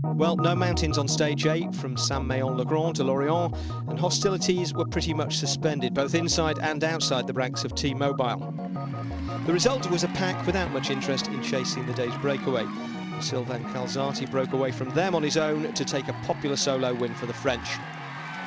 Well, no mountains on stage 8 from Saint-Méen-le-Grand to Lorient, and hostilities were pretty much suspended, both inside and outside the ranks of T-Mobile. The result was a pack without much interest in chasing the day's breakaway. Sylvain Calzati broke away from them on his own to take a popular solo win for the French.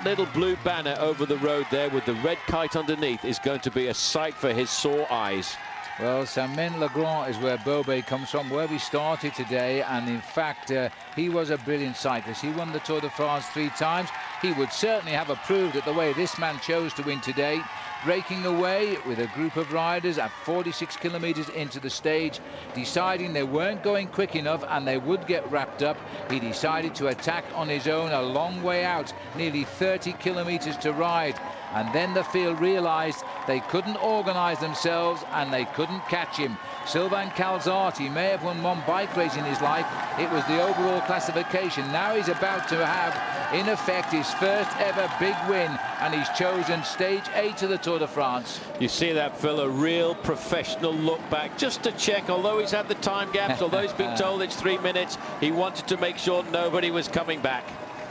Little blue banner over the road there with the red kite underneath is going to be a sight for his sore eyes. Well, Saint-Méen-le-Grand is where Bobet comes from, where we started today, and in fact he was a brilliant cyclist. He won the Tour de France 3 times. He would certainly have approved it the way this man chose to win today, breaking away with a group of riders at 46 kilometers into the stage, deciding they weren't going quick enough and they would get wrapped up. He decided to attack on his own a long way out, nearly 30 kilometers to ride. And then the field realized they couldn't organize themselves and they couldn't catch him. Sylvain Calzati may have won one bike race in his life. It was the overall classification. Now he's about to have, in effect, his first ever big win, and he's chosen stage 8 of the Tour de France. You see that, Phil, a real professional look back, just to check, although he's had the time gaps, although he's been told it's 3 minutes, he wanted to make sure nobody was coming back.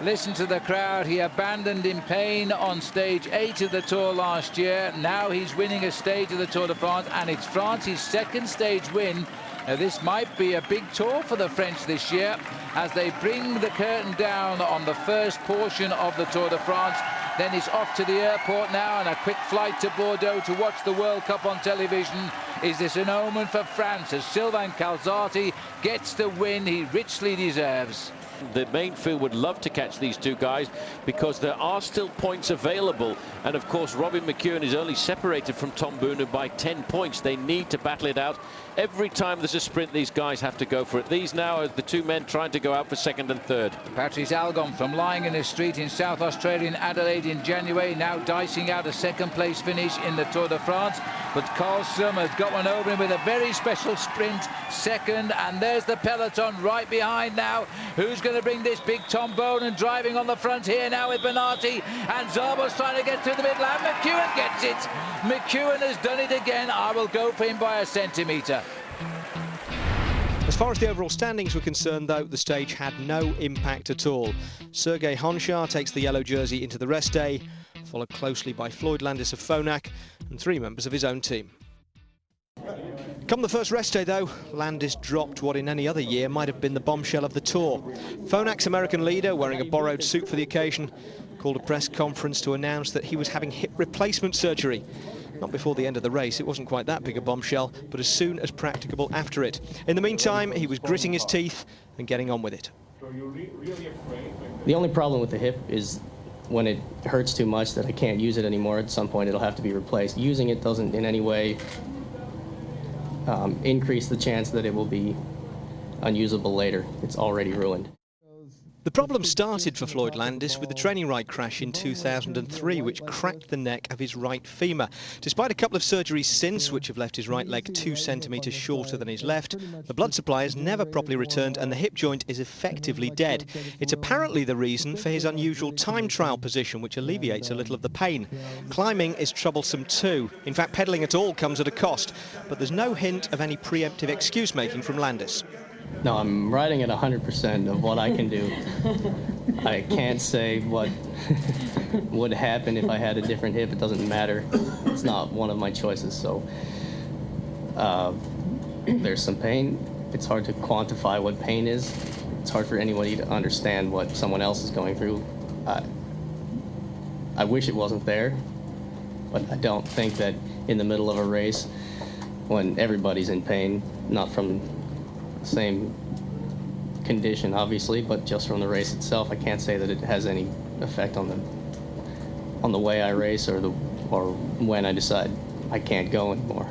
Listen to the crowd. He abandoned in pain on stage 8 of the Tour last year. Now he's winning a stage of the Tour de France, and it's France's second stage win. Now this might be a big tour for the French this year as they bring the curtain down on the first portion of the Tour de France. Then it's off to the airport now and a quick flight to Bordeaux to watch the World Cup on television. Is this an omen for France as Sylvain Calzati gets the win he richly deserves? The main field would love to catch these two guys because there are still points available, and of course Robin McEwen is only separated from Tom Boonen by 10 points. They need to battle it out. Every time there's a sprint, these guys have to go for it. These now are the two men trying to go out for second and third. Patrice Algon, from lying in a street in South Australia in Adelaide in January, now dicing out a second place finish in the Tour de France. But Karlström has got one over him with a very special sprint second, and there's the peloton right behind now. Who's going to bring this big Tom Boonen driving on the front here now with Bernati, and Zarbo's trying to get through the middle, and McEwen gets it. McEwen has done it again. I will go for him by a centimetre. As far as the overall standings were concerned, though, the stage had no impact at all. Sergei Honchar takes the yellow jersey into the rest day, followed closely by Floyd Landis of Phonak and 3 members of his own team. Come the first rest day, though, Landis dropped what in any other year might have been the bombshell of the Tour. Phonak's American leader, wearing a borrowed suit for the occasion, called a press conference to announce that he was having hip replacement surgery. Not before the end of the race, it wasn't quite that big a bombshell, but as soon as practicable after it. In the meantime, he was gritting his teeth and getting on with it. The only problem with the hip is when it hurts too much that I can't use it anymore. At some point it'll have to be replaced. Using it doesn't in any way increase the chance that it will be unusable later. It's already ruined. The problem started for Floyd Landis with the training ride crash in 2003, which cracked the neck of his right femur. Despite a couple of surgeries since, which have left his right leg 2 centimetres shorter than his left, the blood supply has never properly returned and the hip joint is effectively dead. It's apparently the reason for his unusual time trial position, which alleviates a little of the pain. Climbing is troublesome too. In fact, pedalling at all comes at a cost, but there's no hint of any preemptive excuse-making from Landis. No, I'm riding at 100% of what I can do. I can't say what would happen if I had a different hip. It doesn't matter. It's not one of my choices. So there's some pain. It's hard to quantify what pain is. It's hard for anybody to understand what someone else is going through. I wish it wasn't there, but I don't think that in the middle of a race, when everybody's in pain, not from same condition obviously, but just from the race itself, I can't say that it has any effect on the way I race or when I decide I can't go anymore.